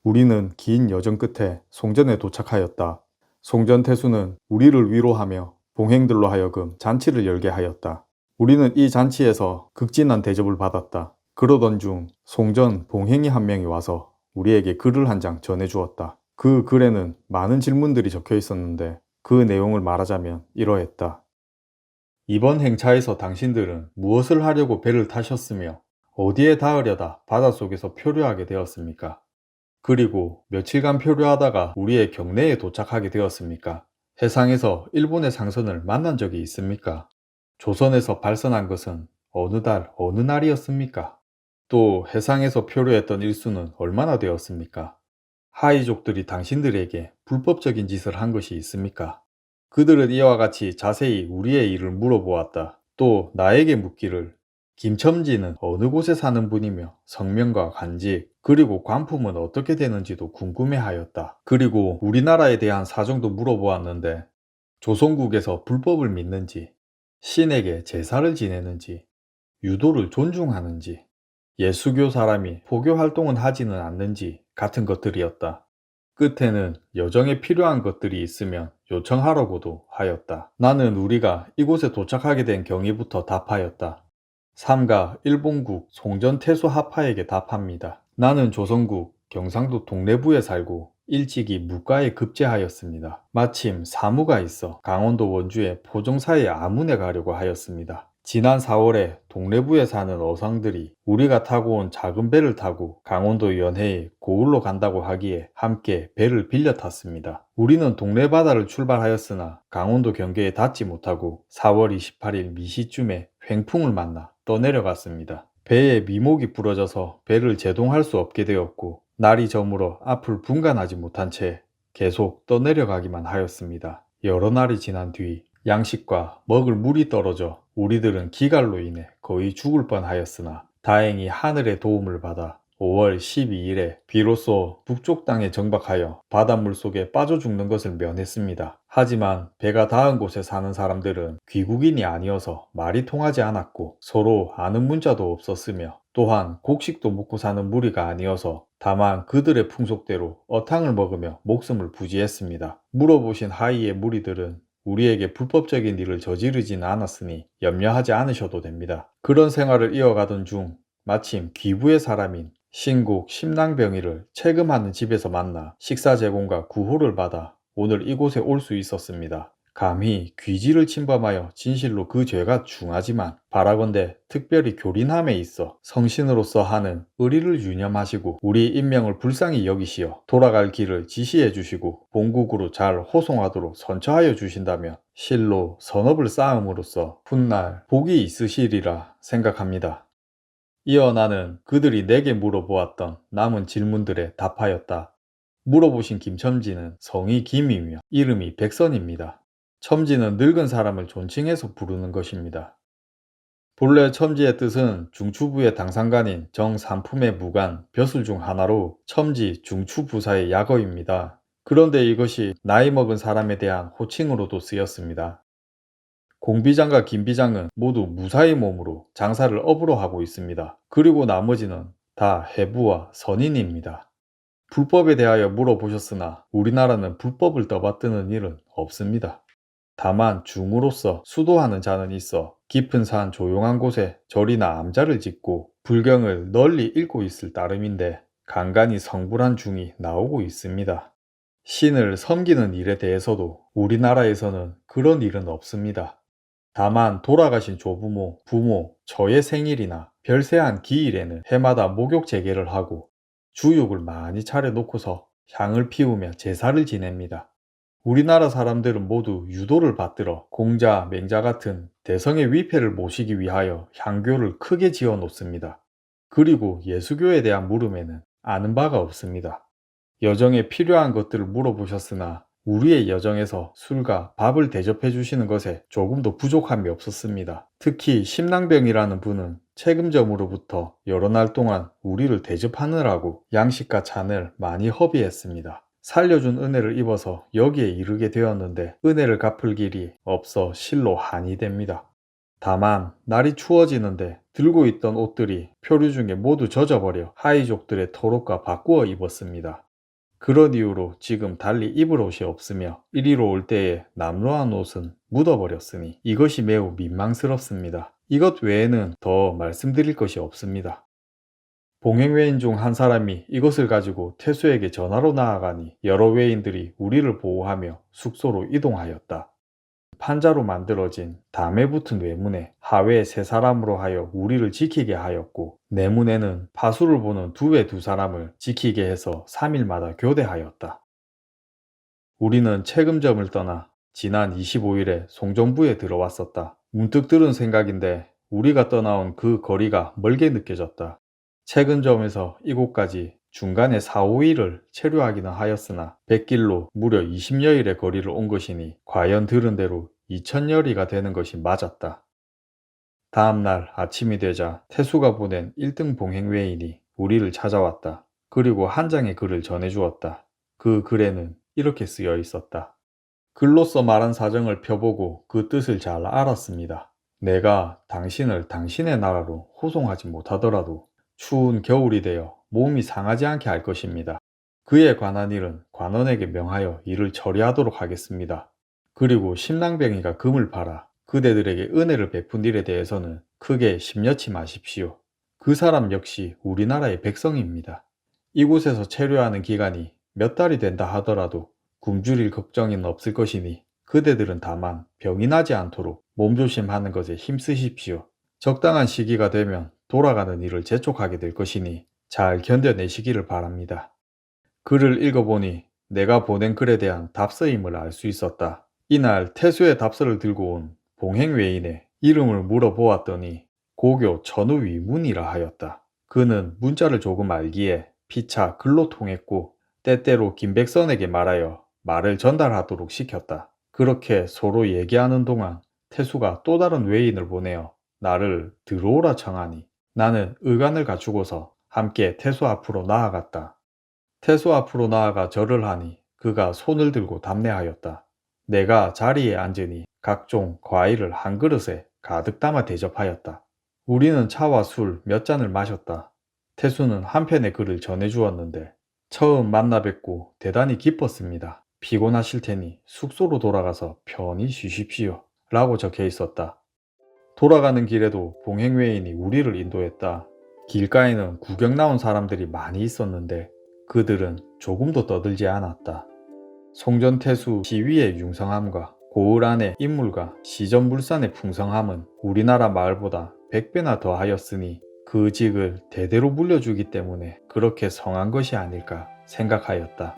우리는 긴 여정 끝에 송전에 도착하였다. 송전태수는 우리를 위로하며 봉행들로 하여금 잔치를 열게 하였다. 우리는 이 잔치에서 극진한 대접을 받았다. 그러던 중 송전 봉행이 한 명이 와서 우리에게 글을 한 장 전해주었다. 그 글에는 많은 질문들이 적혀 있었는데 그 내용을 말하자면 이러했다. 이번 행차에서 당신들은 무엇을 하려고 배를 타셨으며 어디에 닿으려다 바닷속에서 표류하게 되었습니까? 그리고 며칠간 표류하다가 우리의 경내에 도착하게 되었습니까? 해상에서 일본의 상선을 만난 적이 있습니까? 조선에서 발선한 것은 어느 달, 어느 날이었습니까? 또 해상에서 표류했던 일수는 얼마나 되었습니까? 하이족들이 당신들에게 불법적인 짓을 한 것이 있습니까? 그들은 이와 같이 자세히 우리의 일을 물어보았다. 또 나에게 묻기를 김첨지는 어느 곳에 사는 분이며 성명과 관직 그리고 관품은 어떻게 되는지도 궁금해하였다. 그리고 우리나라에 대한 사정도 물어보았는데 조선국에서 불법을 믿는지, 신에게 제사를 지내는지, 유도를 존중하는지, 예수교 사람이 포교 활동은 하지는 않는지 같은 것들이었다. 끝에는 여정에 필요한 것들이 있으면 요청하라고도 하였다. 나는 우리가 이곳에 도착하게 된 경위부터 답하였다. 삼가 일본국 송전태수 하파에게 답합니다. 나는 조선국 경상도 동래부에 살고 일찍이 무과에 급제하였습니다. 마침 사무가 있어 강원도 원주의 포정사에 아문에 가려고 하였습니다. 지난 4월에 동래부에 사는 어상들이 우리가 타고 온 작은 배를 타고 강원도 연해에 고을로 간다고 하기에 함께 배를 빌려 탔습니다. 우리는 동래바다를 출발하였으나 강원도 경계에 닿지 못하고 4월 28일 미시쯤에 횡풍을 만나 떠내려갔습니다. 배에 미목이 부러져서 배를 제동할 수 없게 되었고 날이 저물어 앞을 분간하지 못한 채 계속 떠내려가기만 하였습니다. 여러 날이 지난 뒤 양식과 먹을 물이 떨어져 우리들은 기갈로 인해 거의 죽을 뻔하였으나 다행히 하늘의 도움을 받아 5월 12일에 비로소 북쪽 땅에 정박하여 바닷물 속에 빠져 죽는 것을 면했습니다. 하지만 배가 닿은 곳에 사는 사람들은 귀국인이 아니어서 말이 통하지 않았고 서로 아는 문자도 없었으며 또한 곡식도 먹고 사는 무리가 아니어서 다만 그들의 풍속대로 어탕을 먹으며 목숨을 부지했습니다. 물어보신 하이의 무리들은 우리에게 불법적인 일을 저지르지는 않았으니 염려하지 않으셔도 됩니다. 그런 생활을 이어가던 중 마침 귀부의 사람인 신국 심낭병이를 체금하는 집에서 만나 식사 제공과 구호를 받아 오늘 이곳에 올 수 있었습니다. 감히 귀지를 침범하여 진실로 그 죄가 중하지만 바라건대 특별히 교린함에 있어 성신으로서 하는 의리를 유념하시고 우리 인명을 불쌍히 여기시어 돌아갈 길을 지시해 주시고 본국으로 잘 호송하도록 선처하여 주신다며 실로 선업을 쌓음으로써 훗날 복이 있으시리라 생각합니다. 이어 나는 그들이 내게 물어보았던 남은 질문들에 답하였다. 물어보신 김첨지는 성이 김이며 이름이 백선입니다. 첨지는 늙은 사람을 존칭해서 부르는 것입니다. 본래 첨지의 뜻은 중추부의 당상간인 정삼품의 무관, 벼슬 중 하나로 첨지 중추부사의 약어입니다. 그런데 이것이 나이 먹은 사람에 대한 호칭으로도 쓰였습니다. 공비장과 김비장은 모두 무사의 몸으로 장사를 업으로 하고 있습니다. 그리고 나머지는 다 해부와 선인입니다. 불법에 대하여 물어보셨으나 우리나라는 불법을 떠받드는 일은 없습니다. 다만 중으로서 수도하는 자는 있어 깊은 산 조용한 곳에 절이나 암자를 짓고 불경을 널리 읽고 있을 따름인데 간간히 성불한 중이 나오고 있습니다. 신을 섬기는 일에 대해서도 우리나라에서는 그런 일은 없습니다. 다만 돌아가신 조부모, 부모, 저의 생일이나 별세한 기일에는 해마다 목욕 재개를 하고 주육을 많이 차려놓고서 향을 피우며 제사를 지냅니다. 우리나라 사람들은 모두 유도를 받들어 공자, 맹자 같은 대성의 위패를 모시기 위하여 향교를 크게 지어 놓습니다. 그리고 예수교에 대한 물음에는 아는 바가 없습니다. 여정에 필요한 것들을 물어보셨으나 우리의 여정에서 술과 밥을 대접해 주시는 것에 조금도 부족함이 없었습니다. 특히 심낭병이라는 분은 책임점으로부터 여러 날 동안 우리를 대접하느라고 양식과 잔을 많이 허비했습니다. 살려준 은혜를 입어서 여기에 이르게 되었는데 은혜를 갚을 길이 없어 실로 한이 됩니다. 다만 날이 추워지는데 들고 있던 옷들이 표류 중에 모두 젖어버려 하이족들의 털옷과 바꾸어 입었습니다. 그런 이유로 지금 달리 입을 옷이 없으며 이리로 올 때에 남루한 옷은 묻어버렸으니 이것이 매우 민망스럽습니다. 이것 외에는 더 말씀드릴 것이 없습니다. 봉행외인 중 한 사람이 이것을 가지고 태수에게 전화로 나아가니 여러 외인들이 우리를 보호하며 숙소로 이동하였다. 판자로 만들어진 담에 붙은 외문에 하외 세 사람으로 하여 우리를 지키게 하였고, 내문에는 파수를 보는 두외 두 사람을 지키게 해서 3일마다 교대하였다. 우리는 책임점을 떠나 지난 25일에 송정부에 들어왔었다. 문득 들은 생각인데 우리가 떠나온 그 거리가 멀게 느껴졌다. 책임점에서 이곳까지 중간에 4, 5일을 체류하기는 하였으나 백길로 무려 20여일의 거리를 온 것이니 과연 들은 대로 2000여리가 되는 것이 맞았다. 다음날 아침이 되자 태수가 보낸 1등 봉행외인이 우리를 찾아왔다. 그리고 한 장의 글을 전해주었다. 그 글에는 이렇게 쓰여 있었다. 글로써 말한 사정을 펴보고 그 뜻을 잘 알았습니다. 내가 당신을 당신의 나라로 호송하지 못하더라도 추운 겨울이 되어 몸이 상하지 않게 할 것입니다. 그에 관한 일은 관원에게 명하여 일을 처리하도록 하겠습니다. 그리고 신랑병이가 금을 팔아 그대들에게 은혜를 베푼 일에 대해서는 크게 심려치 마십시오. 그 사람 역시 우리나라의 백성입니다. 이곳에서 체류하는 기간이 몇 달이 된다 하더라도 굶주릴 걱정은 없을 것이니 그대들은 다만 병이 나지 않도록 몸조심하는 것에 힘쓰십시오. 적당한 시기가 되면 돌아가는 일을 재촉하게 될 것이니 잘 견뎌내시기를 바랍니다. 글을 읽어보니 내가 보낸 글에 대한 답서임을 알 수 있었다. 이날 태수의 답서를 들고 온 봉행외인의 이름을 물어보았더니 고교 전우위문이라 하였다. 그는 문자를 조금 알기에 피차 글로 통했고 때때로 김백선에게 말하여 말을 전달하도록 시켰다. 그렇게 서로 얘기하는 동안 태수가 또 다른 외인을 보내어 나를 들어오라 청하니 나는 의관을 갖추고서 함께 태수 앞으로 나아갔다. 태수 앞으로 나아가 절을 하니 그가 손을 들고 답례하였다. 내가 자리에 앉으니 각종 과일을 한 그릇에 가득 담아 대접하였다. 우리는 차와 술 몇 잔을 마셨다. 태수는 한편의 글을 전해주었는데 처음 만나 뵙고 대단히 기뻤습니다. 피곤하실 테니 숙소로 돌아가서 편히 쉬십시오. 라고 적혀 있었다. 돌아가는 길에도 봉행외인이 우리를 인도했다. 길가에는 구경 나온 사람들이 많이 있었는데 그들은 조금도 떠들지 않았다. 송전태수 시위의 융성함과 고을 안의 인물과 시전물산의 풍성함은 우리나라 마을보다 100배나 더하였으니 그 직을 대대로 물려주기 때문에 그렇게 성한 것이 아닐까 생각하였다.